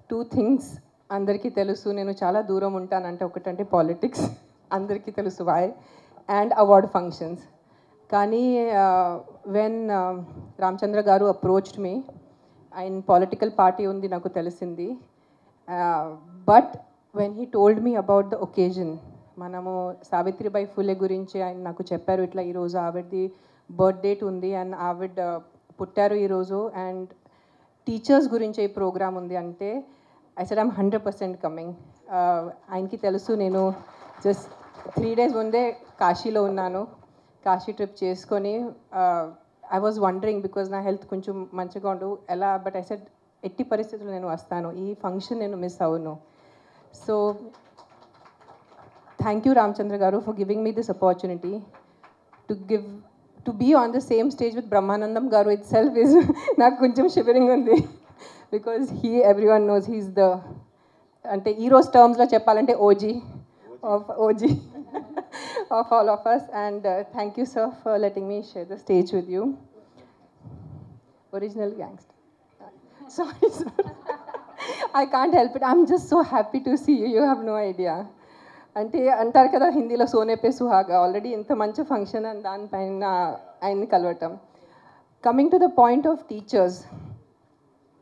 Two things అందరికీ తెలుసు. నేను చాలా దూరం ఉంటానంటే ఒకటంటే పాలిటిక్స్ అందరికీ తెలుసు వై, అండ్ అవార్డ్ ఫంక్షన్స్. కానీ వెన్ రామచంద్ర గారు అప్రోచ్డ్ మీ, ఆయన పొలిటికల్ పార్టీ ఉంది నాకు తెలిసింది. But when he told me about the occasion, మనము సావిత్రిబాయి ఫులే గురించి ఆయన నాకు చెప్పారు, ఇట్లా ఈరోజు ఆవిడది బర్త్ డేట్ ఉంది అండ్ ఆవిడ పుట్టారు ఈరోజు అండ్ టీచర్స్ గురించి ఈ ప్రోగ్రామ్ ఉంది అంటే ఐ సెడ్ ఐమ్ 100% కమింగ్. ఆయనకి తెలుసు నేను జస్ట్ 3 days ముందే కాశీలో ఉన్నాను. కాశీ ట్రిప్ చేసుకొని ఐ వాజ్ వండరింగ్ బికాజ్ నా హెల్త్ కొంచెం మంచిగా ఉండు ఎలా, బట్ ఐ సెడ్ ఎట్టి పరిస్థితుల్లో నేను వస్తాను, ఈ ఫంక్షన్ నేను మిస్ అవును. So thank you Ramachandra garu for giving me this opportunity to be on the same stage with Brahmanandam garu itself is నాకు కొంచెం షివరింగ్ ఉంది because everyone knows he's the, అంటే ఈరోజు టర్మ్స్లో చెప్పాలంటే OG of all of us. And thank you, sir, for letting me share the stage with you. Original gangster. Sorry, sir. I can't help it. I'm just so happy to see you. You have no idea. అంటే అంటారు కదా హిందీలో Soane pay సుహాగా, already ఇంత మంచి function అని దానిపైన ఆయన్ని కలవటం. Coming to the point of teachers,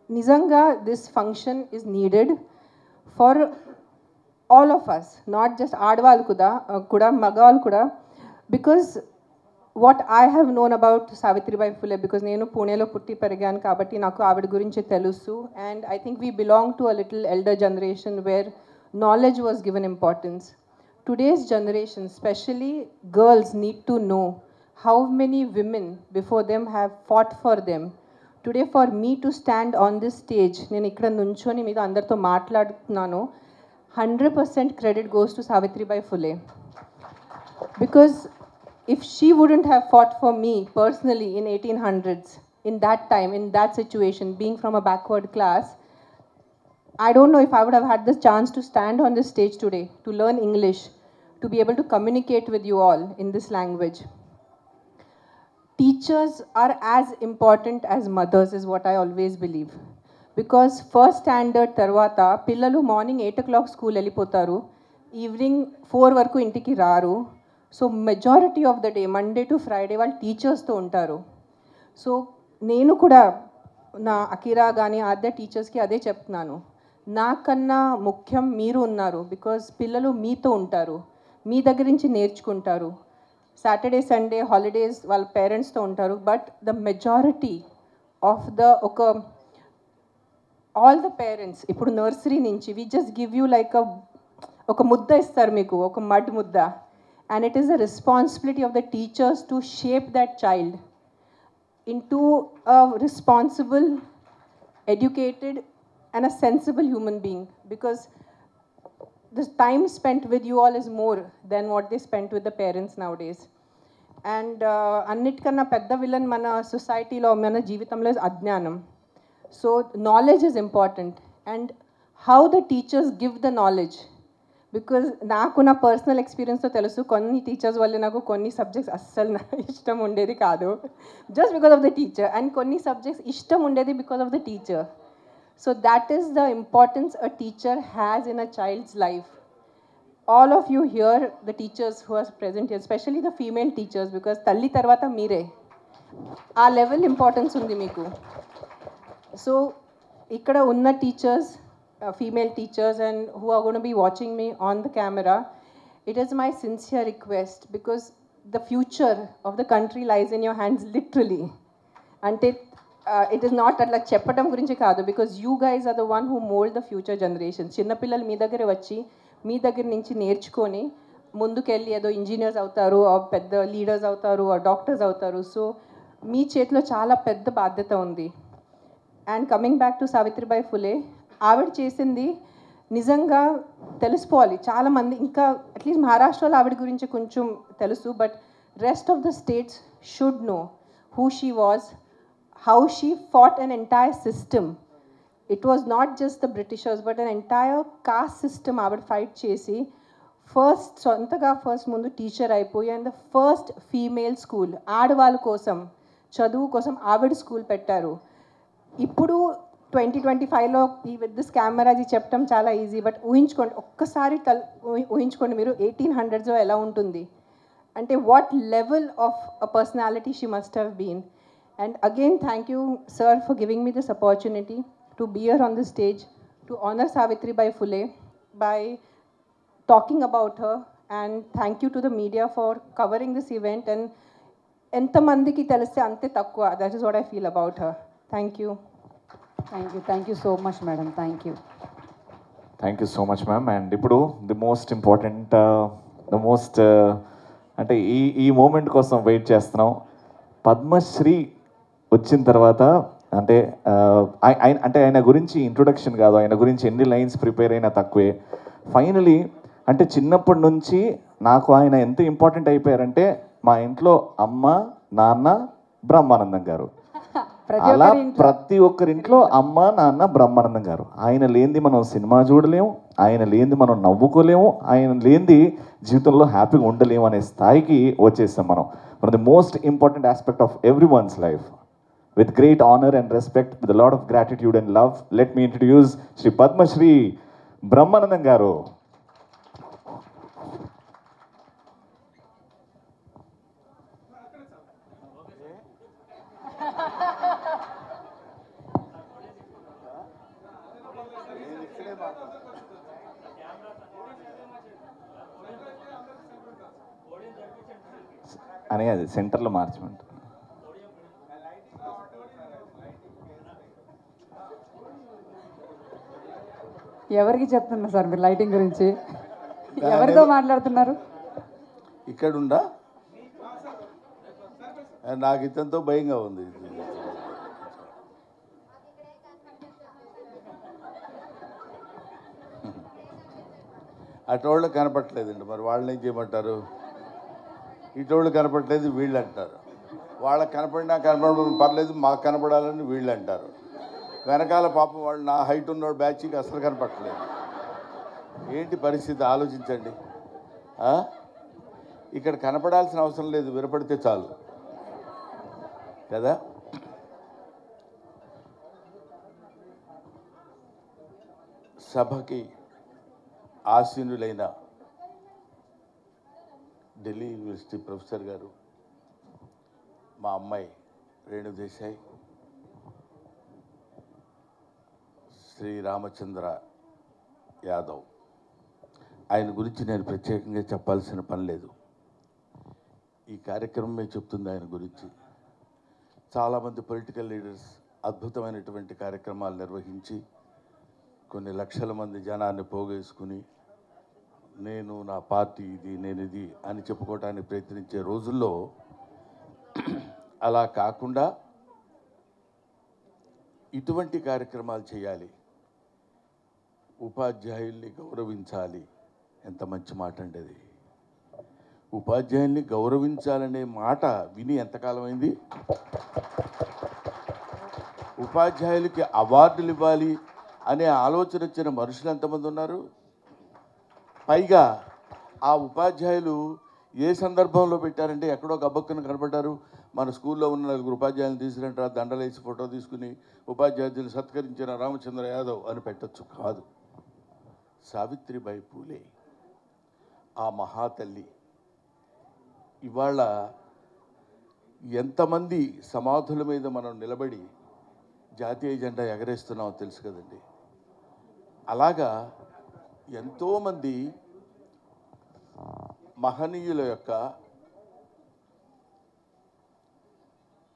నిజంగా this function is needed for all of us, not just ఆడవాళ్ళు కూడా మగవాళ్ళు కూడా, because what I have known about Savitribai Phule, because నేను పూణేలో పుట్టి పెరిగాను కాబట్టి నాకు ఆవిడ గురించి తెలుసు. And I think we belong to a little elder generation where knowledge was given importance. Today's generation, especially girls, need to know how many women before them have fought for them. Today for me to stand on this stage, నేను ఇక్కడ నుంచొని మీతో అందరితో మాట్లాడుతున్నాను, 100% credit goes to Savitribai Phule. Because if she wouldn't have fought for me personally in 1800s, in that time, in that situation, being from a backward class, I don't know if I would have had the chance to stand on this stage today, to learn English, to be able to communicate with you all in this language. Teachers are as important as mothers is what I always believe. Because first standard తర్వాత పిల్లలు morning 8 o'clock school వెళ్ళిపోతారు, evening 4 వరకు ఇంటికి రారు. So majority of the day Monday to Friday వాళ్ళు టీచర్స్తో ఉంటారు. So నేను కూడా నా అకిరా కానీ ఆద్య టీచర్స్కి అదే చెప్తున్నాను, నాకన్నా ముఖ్యం మీరు ఉన్నారు. బికాజ్ పిల్లలు మీతో ఉంటారు, మీ దగ్గర నుంచి నేర్చుకుంటారు. సాటర్డే సండే హాలిడేస్ వాళ్ళ పేరెంట్స్తో ఉంటారు. But the majority of the all the parents ఇప్పుడు నర్సరీ నుంచి we just give you like ఒక ముద్ద ఇస్తారు మీకు, ఒక మడ్ ముద్ద. And it is the responsibility of the teachers to shape that child into a responsible, educated and a sensible human being. Because the time spent with you all is more than what they spent with the parents nowadays. And అన్నిటికన్నా పెద్ద villain మన సొసైటీలో, మన జీవితంలో is అజ్ఞానం. So knowledge is important, and how the teachers give the knowledge, because నాకు నా personal ఎక్స్పీరియన్స్తో తెలుసు కొన్ని టీచర్స్ వల్ల నాకు కొన్ని సబ్జెక్ట్స్ అస్సలు ఇష్టం ఉండేది కాదు, just because of the teacher. And కొన్ని సబ్జెక్ట్స్ ఇష్టం ఉండేది because of the teacher. So that is the importance a teacher has in a child's life. All of you here the teachers who are present here, especially the female teachers, because తల్లి తర్వాత మీరే, ఆ level importance ఉంది మీకు. So ఇక్కడ ఉన్న teachers, female teachers, and who are going to be watching me on the camera, it is my sincere request, because the future of the country lies in your hands, literally. And it is not atla cheppatam gurinchi kaadu, because you guys are the one who mold the future generations. Chinna pillalu మీ దగ్గర వచ్చి మీ దగ్గర నుంచి నేర్చుకొని ముందుకెళ్ళి ఏదో engineers అవుతారు, పెద్ద leaders అవుతారు, డాక్టర్స్ అవుతారు. సో మీ చేతిలో చాలా పెద్ద బాధ్యత ఉంది. And coming back to Savitribai Phule, ఆవిడ చేసింది నిజంగా తెలుసుకోవాలి చాలామంది. ఇంకా అట్లీస్ట్ మహారాష్ట్రలో ఆవిడ గురించి కొంచెం తెలుసు, but rest of the states should know who she was, how she fought an entire system. It was not just the Britishers but an entire cost system ఆవిడ ఫైట్ చేసి సొంతగా ముందు టీచర్ అయిపోయి, and the first female school, ఆడవాళ్ళ కోసం చదువు కోసం ఆవిడ స్కూల్ పెట్టారు. ఇప్పుడు 2025లో ఈ విత్ దిస్ కెమెరా ఇది చెప్పడం చాలా ఈజీ, బట్ ఊహించుకోండి ఒక్కసారి ఊహించుకోండి మీరు 1800s ఎలా ఉంటుంది అంటే what level of a personality she must have been. And again thank you sir for giving me this opportunity to be here on this stage to honour Savitribai Phule by talking about her, and thank you to the media for covering this event. And ఎంతమందికి తెలిస్తే అంతే తక్కువ, that is what I feel about her. Thank you. Thank you so much, madam. Thank you. Thank you so much ma'am. And ఇప్పుడు the most important అంటే ఈ moment కోసం wait చేస్తున్నాం. పద్మశ్రీ వచ్చిన తర్వాత అంటే ఆయన గురించి ఇంట్రొడక్షన్ కాదు, ఆయన గురించి ఎన్ని లైన్స్ ప్రిపేర్ అయినా తక్కువే. ఫైనలీ అంటే చిన్నప్పటి నుంచి నాకు ఆయన ఎంత ఇంపార్టెంట్ అయిపోయారంటే మా ఇంట్లో అమ్మ, నాన్న, బ్రహ్మానందం గారు, అలా ప్రతి ఒక్కరింట్లో అమ్మ, నాన్న, బ్రహ్మానందం గారు. ఆయన లేనిది మనం సినిమా చూడలేము, ఆయన లేనిది మనం నవ్వుకోలేము, ఆయన లేనిది జీవితంలో హ్యాపీగా ఉండలేము అనే స్థాయికి వచ్చేసాం మనం. One of the most important aspect of every one's life. With great honor and respect, with a lot of gratitude and love, let me introduce Shri Padma Shri Brahmanandam Garu. అని అది సెంటర్లో మార్చమంట. ఎవరికి చెప్తున్నారు సార్ మీరు lighting గురించి? ఎవరితో మాట్లాడుతున్నారు? ఇక్కడుండా నాకు ఇతంతో భయంగా ఉంది. అటోళ్ళు కనపట్లేదండి, మరి వాళ్ళని ఏం చేయమంటారు? ఇటోళ్ళు కనపట్లేదు వీళ్ళు అంటారు, వాళ్ళకి కనపడినా కనపడడం పర్లేదు మాకు కనపడాలని వీళ్ళు అంటారు. వెనకాల పాపం వాళ్ళు నా హైట్ ఉన్నోడు బ్యాచ్కి అసలు కనపట్టలేదు. ఏంటి పరిస్థితి ఆలోచించండి. ఇక్కడ కనపడాల్సిన అవసరం లేదు, వినపడితే చాలు కదా. సభకి ఆసీనులైన ఢిల్లీ యూనివర్సిటీ ప్రొఫెసర్ గారు, మా అమ్మాయి రేణు దేశాయ్, శ్రీ రామచంద్ర యాదవ్, ఆయన గురించి నేను ప్రత్యేకంగా చెప్పాల్సిన పని లేదు. ఈ కార్యక్రమమే చెప్తుంది ఆయన గురించి. చాలామంది పొలిటికల్ లీడర్స్ అద్భుతమైనటువంటి కార్యక్రమాలు నిర్వహించి కొన్ని లక్షల మంది జనాన్ని పోగేసుకుని నేను నా పార్టీ ఇది నేను ఇది అని చెప్పుకోవడానికి ప్రయత్నించే రోజుల్లో అలా కాకుండా ఇటువంటి కార్యక్రమాలు చేయాలి, ఉపాధ్యాయుల్ని గౌరవించాలి. ఎంత మంచి మాట అండి అది. ఉపాధ్యాయుల్ని గౌరవించాలనే మాట విని ఎంతకాలం అయింది? ఉపాధ్యాయులకి అవార్డులు ఇవ్వాలి అనే ఆలోచన వచ్చిన మనుషులు ఎంతమంది ఉన్నారు? పైగా ఆ ఉపాధ్యాయులు ఏ సందర్భంలో పెట్టారంటే ఎక్కడో గబ్బక్కను కనపడ్డారు, మన స్కూల్లో ఉన్న 4 ఉపాధ్యాయులను తీసుకురంటారు, దండలేసి ఫోటో తీసుకుని ఉపాధ్యాయులను సత్కరించిన రామచంద్ర యాదవ్ అని పెట్టచ్చు. కాదు, సావిత్రిబాయి పూలే ఆ మహాతల్లి ఇవాళ ఎంతమంది సమాధుల మీద మనం నిలబడి జాతీయ జెండా ఎగరేస్తున్నామో తెలుసు కదండి. అలాగా ఎంతోమంది మహనీయుల యొక్క,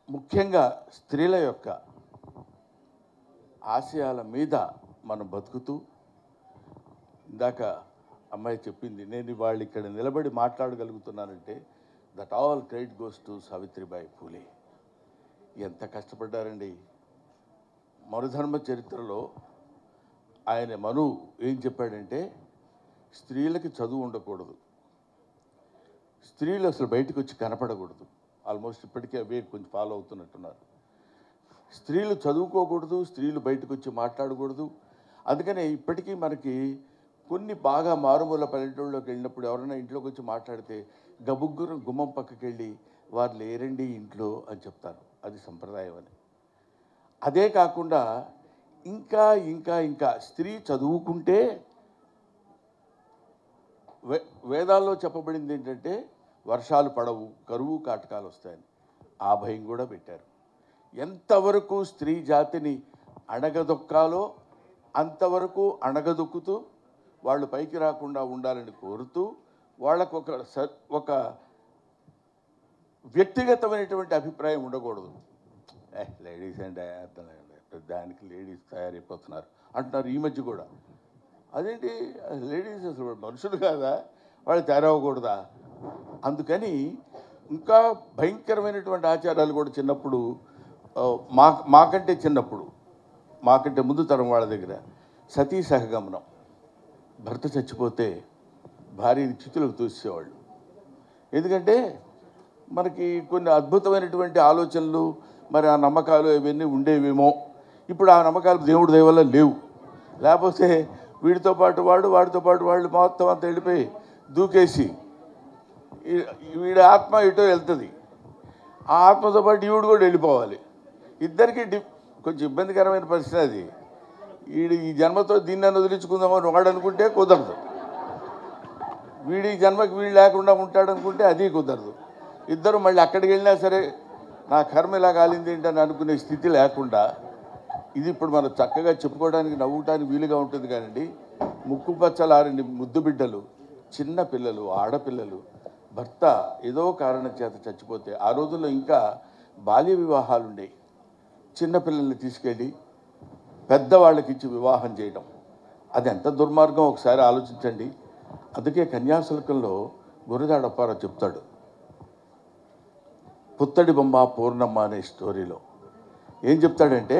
ముఖ్యంగా స్త్రీల యొక్క ఆశయాల మీద మనం బతుకుతూ, ఇందాక అమ్మాయి చెప్పింది, నేను వాళ్ళు ఇక్కడ నిలబడి మాట్లాడగలుగుతున్నానంటే that all credit goes to Savitribai Phule. ఎంత కష్టపడ్డారండి. మనుధర్మ చరిత్రలో ఆయన మను ఏం చెప్పాడంటే స్త్రీలకి చదువు ఉండకూడదు, స్త్రీలు అసలు బయటకు వచ్చి కనపడకూడదు. ఆల్మోస్ట్ ఇప్పటికే అవే కొంచెం ఫాలో అవుతున్నట్టున్నారు. స్త్రీలు చదువుకోకూడదు, స్త్రీలు బయటకు వచ్చి మాట్లాడకూడదు. అందుకనే ఇప్పటికీ మనకి కొన్ని బాగా మారుమూల పల్లెటూళ్ళలోకి వెళ్ళినప్పుడు ఎవరైనా ఇంట్లోకి వచ్చి మాట్లాడితే గబుగ్గురు గుమ్మం పక్కకి వెళ్ళి వారు లేరండి ఇంట్లో అని చెప్తారు. అది సంప్రదాయం అని. అదే కాకుండా ఇంకా ఇంకా ఇంకా స్త్రీ చదువుకుంటే వేదాల్లో చెప్పబడింది ఏంటంటే వర్షాలు పడవు, కరువు కాటకాలు వస్తాయని. ఆ భయం కూడా పెట్టారు. ఎంతవరకు స్త్రీ జాతిని అణగదొక్కాలో అంతవరకు అణగదొక్కుతూ వాళ్ళు పైకి రాకుండా ఉండాలని కోరుతూ వాళ్ళకు ఒక వ్యక్తిగతమైనటువంటి అభిప్రాయం ఉండకూడదు. లేడీస్ అంటే దానికి లేడీస్ తయారైపోతున్నారు అంటున్నారు ఈ మధ్య కూడా. అదేంటి లేడీస్ అసలు మనుషులు కాదా, వాళ్ళు తయారవ్వకూడదా? అందుకని ఇంకా భయంకరమైనటువంటి ఆచారాలు కూడా చిన్నప్పుడు మాకంటే చిన్నప్పుడు, మాకంటే ముందు తరం వాళ్ళ దగ్గర సతీ సహగమనం. భర్త చచ్చిపోతే భార్యని చితులకు తోసేవాళ్ళు. ఎందుకంటే మనకి కొన్ని అద్భుతమైనటువంటి ఆలోచనలు, మరి ఆ నమ్మకాలు ఇవన్నీ ఉండేవేమో. ఇప్పుడు ఆ నమ్మకాలు దేవుడి దయ వల్ల లేవు. లేకపోతే వీడితో పాటు వాడు, వాడితో పాటు వాళ్ళు మొత్తం అంతా వెళ్ళిపోయి దూకేసి వీడి ఆత్మ ఇటో వెళ్తుంది, ఆ ఆత్మతో పాటు ఈవిడు కూడా వెళ్ళిపోవాలి. ఇద్దరికి కొంచెం ఇబ్బందికరమైన పరిస్థితి అది. ఈ జన్మతో దీన్ని వదిలించుకుందామని వాడు అనుకుంటే కుదరదు, వీడి జన్మకి వీడు లేకుండా ఉంటాడు అనుకుంటే అది కుదరదు. ఇద్దరు మళ్ళీ అక్కడికి వెళ్ళినా సరే నా కర్మ ఇలా కాలింది ఏంటని అనుకునే స్థితి లేకుండా, ఇది ఇప్పుడు మనం చక్కగా చెప్పుకోవడానికి నవ్వుటానికి వీలుగా ఉంటుంది. కానండి ముక్కు పచ్చలారని ముద్దు బిడ్డలు, చిన్న పిల్లలు, ఆడపిల్లలు భర్త ఏదో కారణం చేత చచ్చిపోతే, ఆ రోజుల్లో ఇంకా బాల్య వివాహాలు ఉండేవి. చిన్నపిల్లల్ని తీసుకెళ్ళి పెద్దవాళ్ళకి ఇచ్చి వివాహం చేయడం, అది ఎంత దుర్మార్గం ఒకసారి ఆలోచించండి. అందుకే కన్యాశుల్కంలో గురజాడ అప్పారావు చెప్తాడు, పుత్తడి బొమ్మ పూర్ణమ్మ అనే స్టోరీలో ఏం చెప్తాడంటే,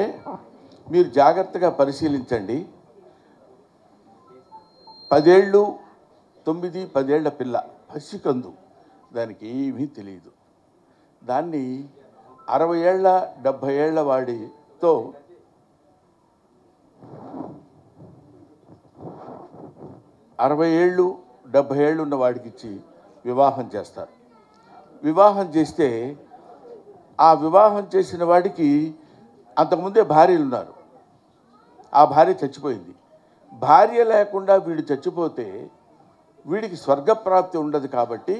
మీరు జాగ్రత్తగా పరిశీలించండి, 10 ఏళ్ళు 9, 10 ఏళ్ల పిల్ల పసికందు, దానికి ఏమీ తెలియదు. దాన్ని 60 ఏళ్ళ 70 ఏళ్ల వాడితో 60 ఏళ్ళు 70 ఏళ్ళు ఉన్న వాడికి ఇచ్చి వివాహం చేస్తారు. వివాహం చేస్తే ఆ వివాహం చేసిన వాడికి అంతకుముందే భార్యలు ఉన్నారు. ఆ భార్య చచ్చిపోయింది. భార్య లేకుండా వీడు చచ్చిపోతే వీడికి స్వర్గప్రాప్తి ఉండదు. కాబట్టి